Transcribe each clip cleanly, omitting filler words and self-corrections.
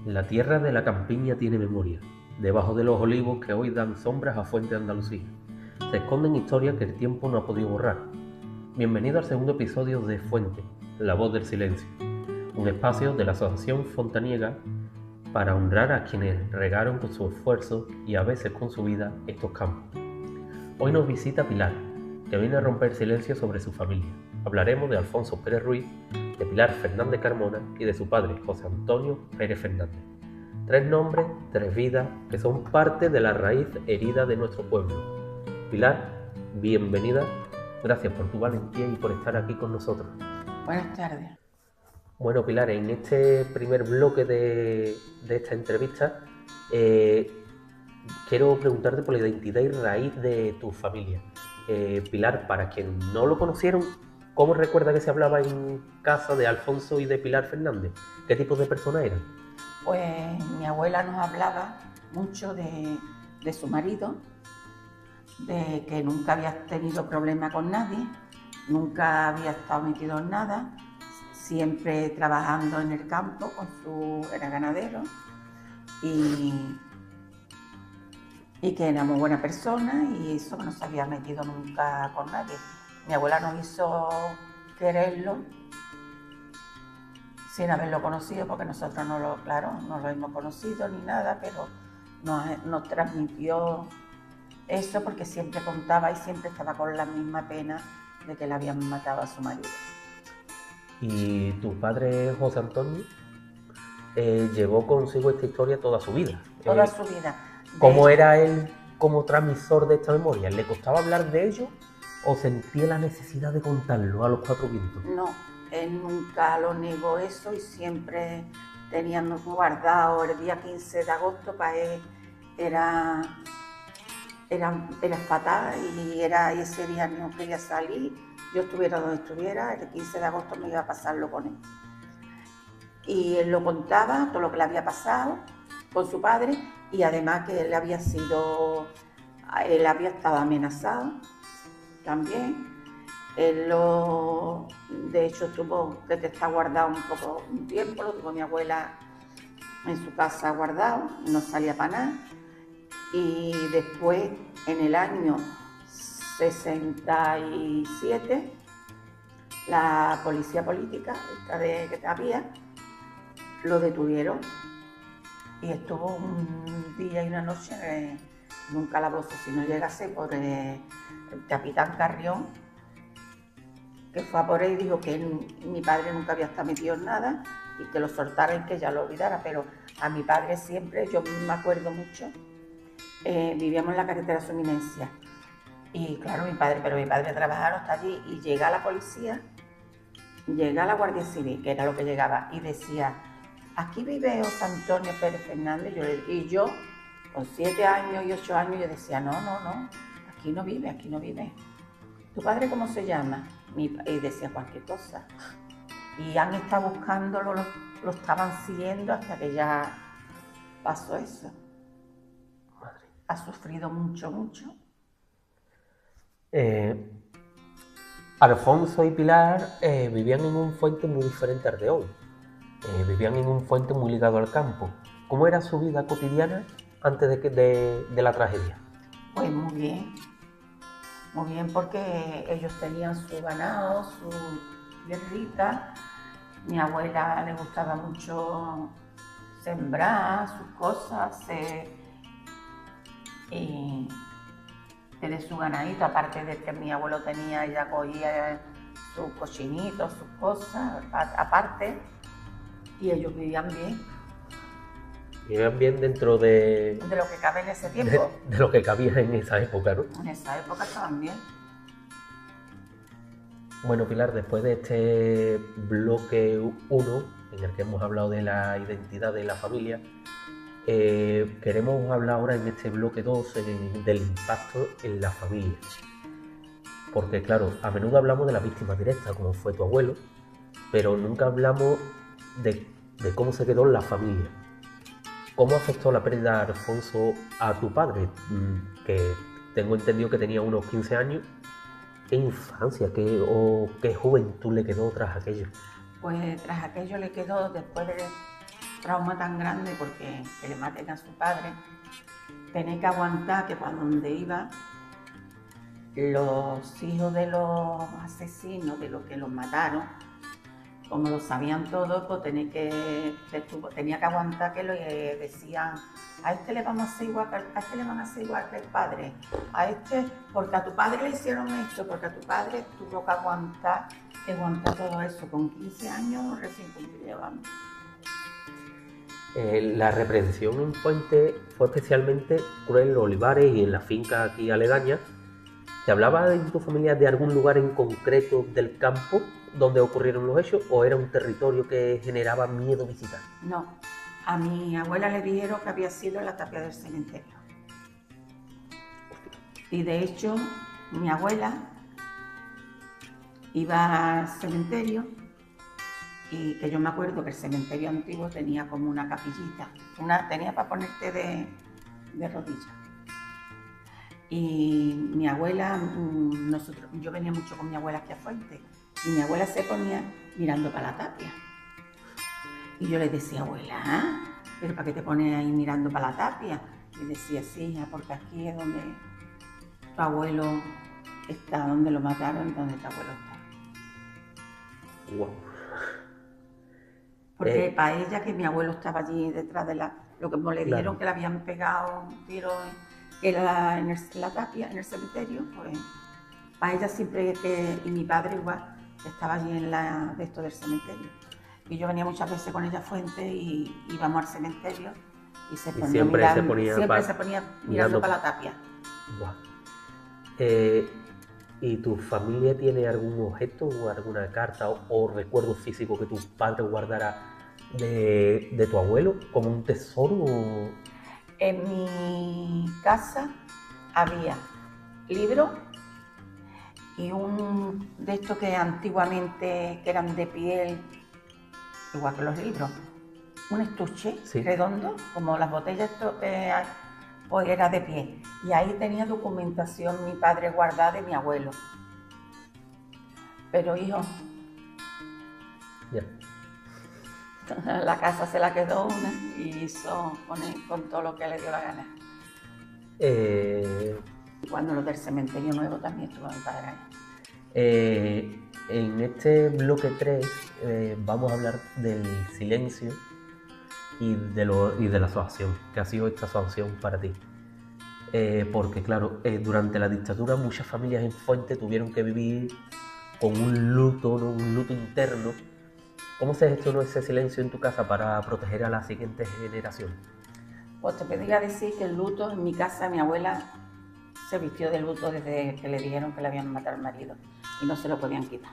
La tierra de la campiña tiene memoria, debajo de los olivos que hoy dan sombras a Fuente de Andalucía. Se esconden historias que el tiempo no ha podido borrar. Bienvenido al segundo episodio de Fuente, la voz del silencio, un espacio de la Asociación Fontaniega para honrar a quienes regaron con su esfuerzo y a veces con su vida estos campos. Hoy nos visita Pilar, que viene a romper silencio sobre su familia. Hablaremos de Alfonso Pérez Ruiz, de Pilar Fernández Carmona y de su padre, José Antonio Pérez Fernández. 3 nombres, 3 vidas que son parte de la raíz herida de nuestro pueblo. Pilar, bienvenida. Gracias por tu valentía y por estar aquí con nosotros. Buenas tardes. Bueno, Pilar, en este primer bloque de esta entrevista quiero preguntarte por la identidad y raíz de tu familia. Pilar, para quien no lo conocieron, ¿cómo recuerda que se hablaba en casa de Alfonso y de Pilar Fernández? ¿Qué tipo de personas eran? Pues mi abuela nos hablaba mucho de su marido, de que nunca había tenido problema con nadie, nunca había estado metido en nada, siempre trabajando en el campo, era ganadero, y que era muy buena persona y eso, que no se había metido nunca con nadie. Mi abuela nos hizo quererlo sin haberlo conocido, porque nosotros no lo hemos conocido ni nada, pero nos transmitió eso porque siempre contaba y siempre estaba con la misma pena de que le habían matado a su marido. ¿Y tu padre, José Antonio, llevó consigo esta historia toda su vida? Toda su vida. ¿Cómo era él como transmisor de esta memoria? ¿Le costaba hablar de ello o sentía la necesidad de contarlo a los 4 vientos? No, él nunca lo negó eso y siempre teníamos guardado el día 15 de agosto. Para él era fatal y ese día no quería salir. Yo estuviera donde estuviera, el 15 de agosto me iba a pasarlo con él. Y él lo contaba, todo lo que le había pasado con su padre, y además que él había estado amenazado también. De hecho, tuvo que estar guardado un tiempo, lo tuvo mi abuela en su casa guardado, no salía para nada. Y después, en el año 67, la policía política, que había, lo detuvieron y estuvo un día y una noche en un calabozo. Si no llegase por el capitán Carrión, que fue a por él y dijo que mi padre nunca había estado metido en nada y que lo soltara y que ya lo olvidara. Pero a mi padre siempre, yo me acuerdo mucho, vivíamos en la carretera de su eminencia y claro, mi padre trabajaron hasta allí y llega la policía, llega la Guardia Civil, que era lo que llegaba, y decía: aquí vive José Antonio Pérez Fernández. Y yo, con 7 años y 8 años, yo decía: no, aquí no vive. ¿Tu padre cómo se llama? Y decía cualquier cosa. Y han estado buscándolo, lo estaban siguiendo hasta que ya pasó eso. Madre. Ha sufrido mucho. Alfonso y Pilar vivían en un Fuente muy diferente al de hoy. Vivían en un Fuente muy ligado al campo. ¿Cómo era su vida cotidiana antes de la tragedia? Pues muy bien, porque ellos tenían su ganado, su tierrita. Mi abuela le gustaba mucho sembrar sus cosas y de su ganadito, aparte de que mi abuelo tenía, ella cogía sus cochinitos, sus cosas aparte, y ellos vivían bien. Vivían bien dentro de lo que cabe en ese tiempo. De lo que cabía en esa época, ¿no? En esa época estaban bien. Bueno, Pilar, después de este bloque 1, en el que hemos hablado de la identidad de la familia, queremos hablar ahora en este bloque 2 del impacto en la familia. Porque claro, a menudo hablamos de las víctimas directas, como fue tu abuelo, pero nunca hablamos de cómo se quedó la familia. ¿Cómo afectó la pérdida de Alfonso a tu padre? Que tengo entendido que tenía unos 15 años. ¿Qué infancia, qué juventud le quedó tras aquello? Pues tras aquello le quedó, después del trauma tan grande porque que le maten a su padre, tener que aguantar que cuando donde iba, los hijos de los asesinos, de los que los mataron, como lo sabían todos, pues tenía que aguantar que le decían: a este le vamos a hacer igual que el padre, a este, porque a tu padre le hicieron esto, porque a tu padre tuvo que aguantar todo eso, con 15 años recién cumplido, vamos. La represión en Fuente fue especialmente cruel en los olivares y en la finca aquí aledaña. ¿Te hablaba en tu familia de algún lugar en concreto del campo donde ocurrieron los hechos o era un territorio que generaba miedo visitar? No, a mi abuela le dijeron que había sido en la tapia del cementerio. Y de hecho, mi abuela iba al cementerio y que yo me acuerdo que el cementerio antiguo tenía como una capillita, tenía para ponerte de rodillas. Y mi abuela, yo venía mucho con mi abuela aquí a Fuente, y mi abuela se ponía mirando para la tapia. Y yo le decía: abuela, ¿pero para qué te pones ahí mirando para la tapia? Y decía: sí, hija, porque aquí es donde tu abuelo está, donde lo mataron, donde tu abuelo está. Wow. Porque para ella, que mi abuelo estaba allí detrás de lo que le dijeron, Claro. que le habían pegado un tiro en la tapia, en el cementerio, pues para ella siempre y mi padre igual, estaba allí de esto del cementerio. Y yo venía muchas veces con ella a Fuente y íbamos al cementerio y siempre se ponía mirando para la tapia. Wow. ¿Y tu familia tiene algún objeto o alguna carta o recuerdo físico que tu padre guardara de tu abuelo como un tesoro? En mi casa había libros y un de estos que antiguamente que eran de piel, igual que los libros, un estuche redondo, como las botellas pues era de piel. Y ahí tenía documentación mi padre guardada de mi abuelo. Pero hijo, la casa se la quedó una y hizo con todo lo que le dio la gana. Cuando los del cementerio nuevo también estuvo mi padre ahí. En este bloque 3 vamos a hablar del silencio y de la asociación, que ha sido esta asociación para ti. Porque claro, durante la dictadura muchas familias en Fuente tuvieron que vivir con un luto, ¿no? Un luto interno. ¿Cómo se gestionó ese silencio en tu casa para proteger a las siguientes generaciones? Pues te podría decir que el luto en mi casa, mi abuela se vistió de luto desde que le dijeron que le habían matado al marido y no se lo podían quitar.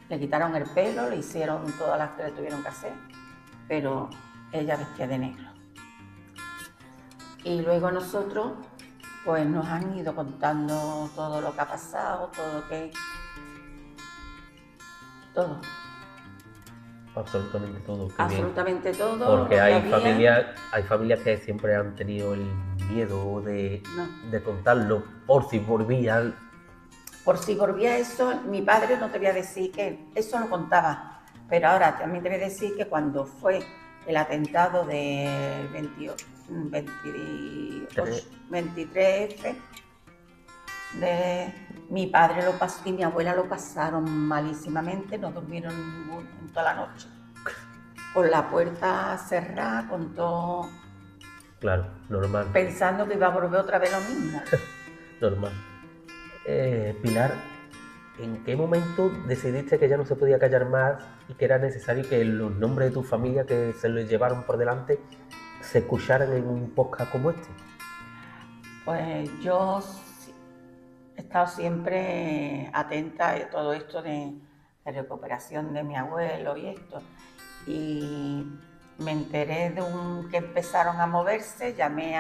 Le quitaron el pelo, le hicieron todas las que le tuvieron que hacer, pero ella vestía de negro. Y luego nosotros, pues nos han ido contando todo lo que ha pasado, todo. Absolutamente todo. Absolutamente todo. Porque hay familias que siempre han tenido el miedo de contarlo por si volvía. Por si volvía eso, mi padre no te voy a decir que eso lo contaba, pero ahora también te voy a decir que cuando fue el atentado del 23F, mi padre lo pasó y mi abuela lo pasaron malísimamente, no durmieron en toda la noche, con la puerta cerrada, con todo. Claro, normal. Pensando que iba a volver otra vez lo mismo. Normal. Pilar, ¿en qué momento decidiste que ya no se podía callar más y que era necesario que los nombres de tu familia que se los llevaron por delante se escucharan en un podcast como este? Pues yo he estado siempre atenta a todo esto de recuperación de mi abuelo y esto. Y me enteré que empezaron a moverse, llamé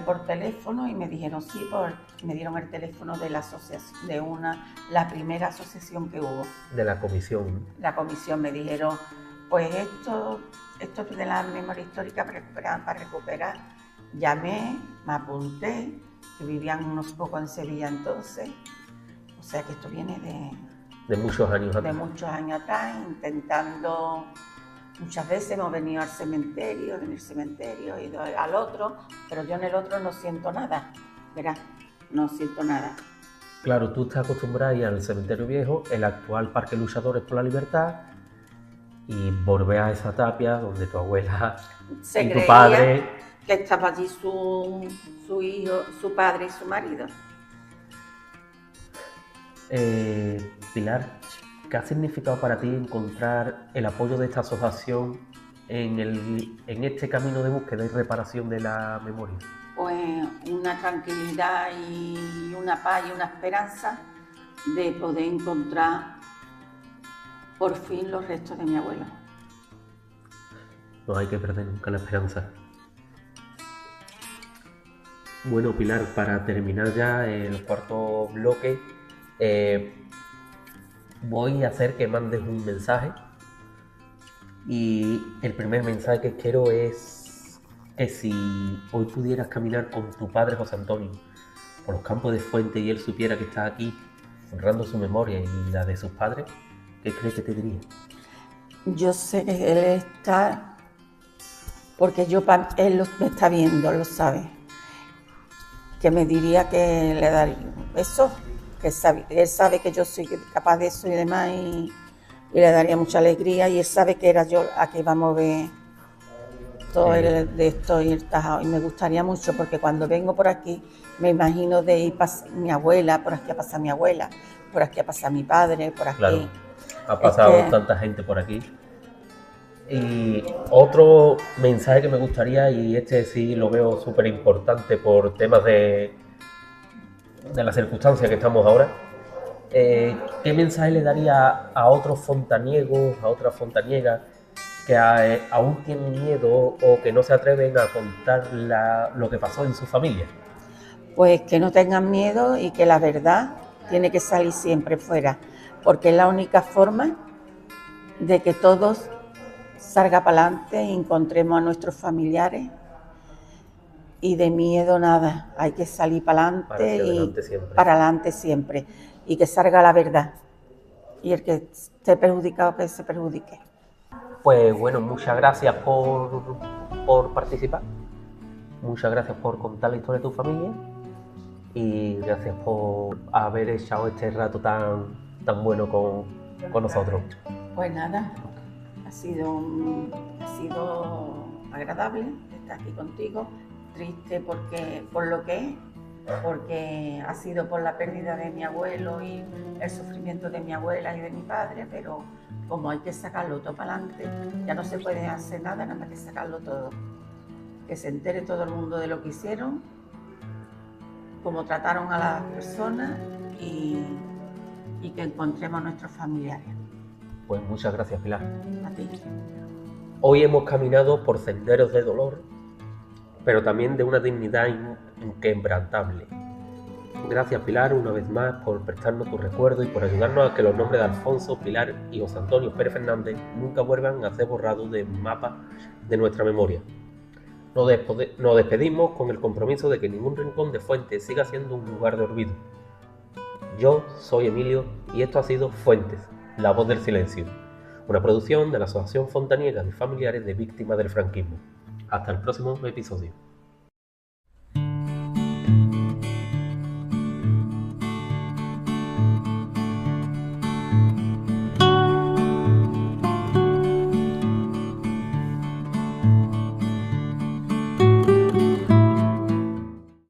por teléfono y me dijeron sí, me dieron el teléfono de la asociación, la primera asociación que hubo. De la comisión. La comisión me dijeron, pues esto de la memoria histórica para recuperar. Llamé, me apunté, que vivían unos pocos en Sevilla entonces. O sea que esto viene de muchos años atrás. De muchos años atrás, intentando. Muchas veces hemos venido al cementerio, he ido al otro, pero yo en el otro no siento nada, verás, no siento nada. Claro, tú estás acostumbrada a ir al cementerio viejo, el actual Parque Luchadores por la Libertad, y volver a esa tapia donde tu abuela y tu padre... que estaba allí su hijo, su padre y su marido. Pilar, ¿qué ha significado para ti encontrar el apoyo de esta asociación en este camino de búsqueda y reparación de la memoria? Pues una tranquilidad y una paz y una esperanza de poder encontrar por fin los restos de mi abuelo. No hay que perder nunca la esperanza. Bueno, Pilar, para terminar ya el cuarto bloque, voy a hacer que mandes un mensaje, y el primer mensaje que quiero es que si hoy pudieras caminar con tu padre José Antonio por los campos de Fuente y él supiera que estás aquí honrando su memoria y la de sus padres, ¿qué crees que te diría? yo sé que él está, porque él me está viendo, lo sabe, que me diría que le daría eso, que él sabe que yo soy capaz de eso y demás, y le daría mucha alegría, y él sabe que era yo a que iba a mover todo el de esto y el tajado, y me gustaría mucho, porque cuando vengo por aquí me imagino de ir mi abuela, por aquí a pasar mi abuela, por aquí a pasar mi padre, por aquí. Claro, ha pasado tanta gente por aquí. Y otro mensaje que me gustaría, y este sí lo veo súper importante por temas de las circunstancias que estamos ahora, ¿qué mensaje le daría a otros fontaniegos, a otras fontaniegas que aún tienen miedo o que no se atreven a contar lo que pasó en su familia? Pues que no tengan miedo y que la verdad tiene que salir siempre fuera, porque es la única forma de que todos salga para adelante y encontremos a nuestros familiares, y de miedo nada, hay que salir para adelante siempre y que salga la verdad, y el que esté perjudicado que se perjudique. Pues bueno, muchas gracias por participar, muchas gracias por contar la historia de tu familia, y gracias por haber echado este rato tan bueno con nosotros. Pues nada, ha sido agradable estar aquí contigo, triste porque ha sido por la pérdida de mi abuelo y el sufrimiento de mi abuela y de mi padre, pero como hay que sacarlo todo para adelante, ya no se puede hacer nada más que sacarlo todo. Que se entere todo el mundo de lo que hicieron, cómo trataron a las personas, y que encontremos a nuestros familiares. Pues muchas gracias, Pilar. A ti. Hoy hemos caminado por senderos de dolor, pero también de una dignidad inquebrantable. Gracias, Pilar, una vez más por prestarnos tu recuerdo y por ayudarnos a que los nombres de Alfonso, Pilar y José Antonio Pérez Fernández nunca vuelvan a ser borrados del mapa de nuestra memoria. Nos despedimos con el compromiso de que ningún rincón de Fuente siga siendo un lugar de olvido. Yo soy Emilio y esto ha sido Fuentes, la voz del silencio, una producción de la Asociación Fontaniega de Familiares de Víctimas del Franquismo. Hasta el próximo episodio.